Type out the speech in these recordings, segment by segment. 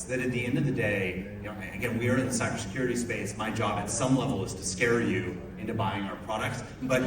is that at the end of the day, again, we are in the cybersecurity space. My job at some level is to scare you into buying our products. But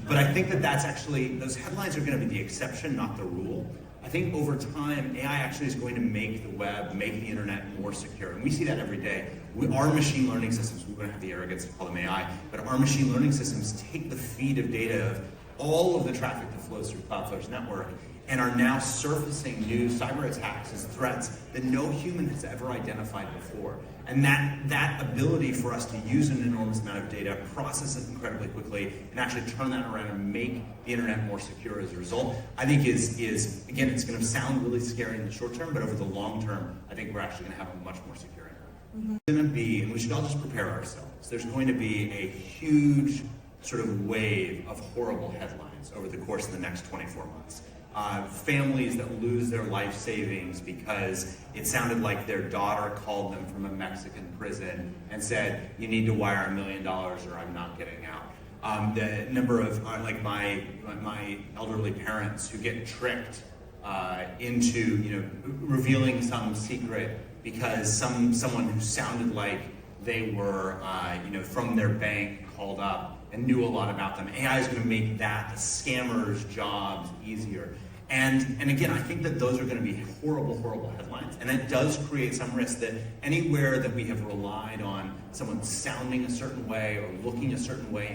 I think that's actually, those headlines are going to be the exception, not the rule. I think over time, AI actually is going to make the web, make the internet more secure. And we see that every day. Our machine learning systems, we wouldn't have the arrogance to call them AI, but our machine learning systems take the feed of data of all of the traffic that flows through Cloudflare's network and are now surfacing new cyber attacks as threats that no human has ever identified before. And that ability for us to use an enormous amount of data, process it incredibly quickly, and actually turn that around and make the internet more secure as a result, I think is again, it's going to sound really scary in the short term, but over the long term, I think we're actually going to have a much more secure internet. Mm-hmm. It's going to be, and we should all just prepare ourselves, there's going to be a huge sort of wave of horrible headlines over the course of the next 24 months. Families that lose their life savings because it sounded like their daughter called them from a Mexican prison and said, you need to wire $1 million or I'm not getting out. The number of, like my elderly parents who get tricked into revealing some secret because someone who sounded like they were from their bank called up and knew a lot about them. AI is going to make that, the scammers' jobs, easier. And again, I think that those are going to be horrible, horrible headlines. And it does create some risk that anywhere that we have relied on someone sounding a certain way or looking a certain way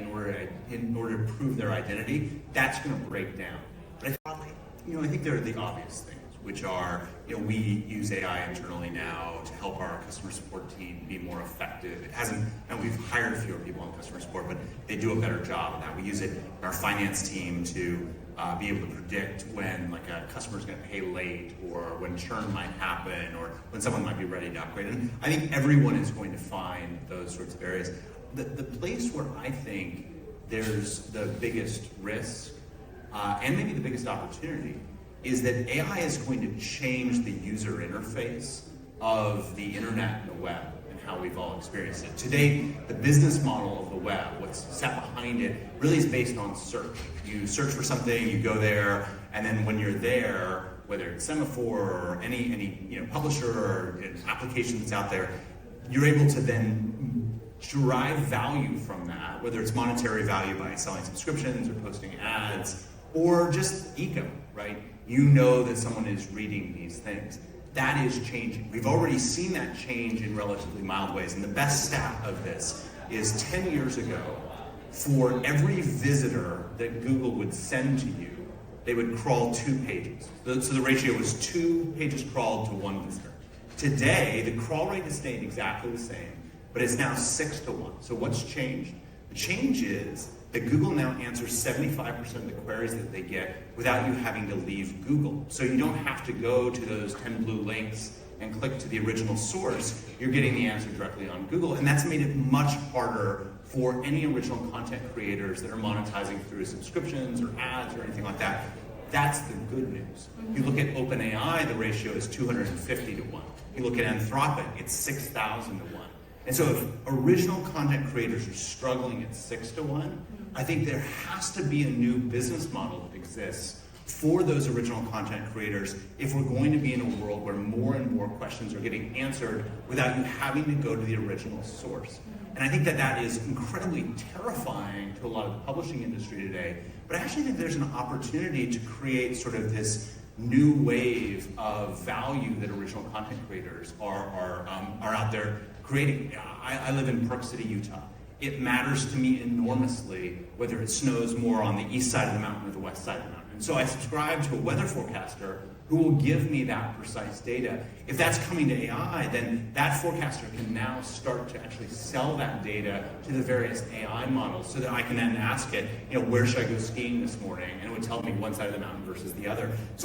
in order to prove their identity, that's going to break down. But I think there are the obvious things, which are, we use AI internally now to help our customer support team be more effective. It hasn't, and we've hired fewer people in customer support, but they do a better job of that. We use it in our finance team to be able to predict when a customer is going to pay late, or when churn might happen, or when someone might be ready to upgrade. And I think everyone is going to find those sorts of areas. The place where I think there's the biggest risk, and maybe the biggest opportunity, is that AI is going to change the user interface of the internet and the web and how we've all experienced it. Today, the business model of the web, what's sat behind it, really is based on search. You search for something, you go there, and then when you're there, whether it's Semaphore or any publisher or application that's out there, you're able to then derive value from that, whether it's monetary value by selling subscriptions or posting ads, or just eco, right? You know that someone is reading these things. That is changing. We've already seen that change in relatively mild ways. And the best stat of this is 10 years ago, for every visitor that Google would send to you, they would crawl 2 pages. So the ratio was 2 pages crawled to 1 visitor. Today, the crawl rate has stayed exactly the same, but it's now 6 to 1. So what's changed? The change is that Google now answers 75% of the queries that they get without you having to leave Google. So you don't have to go to those 10 blue links and click to the original source. You're getting the answer directly on Google, and that's made it much harder for any original content creators that are monetizing through subscriptions or ads or anything like that. That's the good news. You look at OpenAI, the ratio is 250 to 1. You look at Anthropic, it's 6,000 to 1. And so if original content creators are struggling at 6 to 1, I think there has to be a new business model that exists for those original content creators if we're going to be in a world where more and more questions are getting answered without you having to go to the original source. And I think that is incredibly terrifying to a lot of the publishing industry today. But I actually think there's an opportunity to create sort of this new wave of value that original content creators are out there creating. I live in Park City, Utah. It matters to me enormously whether it snows more on the east side of the mountain or the west side of the mountain. And so I subscribe to a weather forecaster who will give me that precise data. If that's coming to AI, then that forecaster can now start to actually sell that data to the various AI models so that I can then ask it, where should I go skiing this morning? And it would tell me one side of the mountain versus the other. So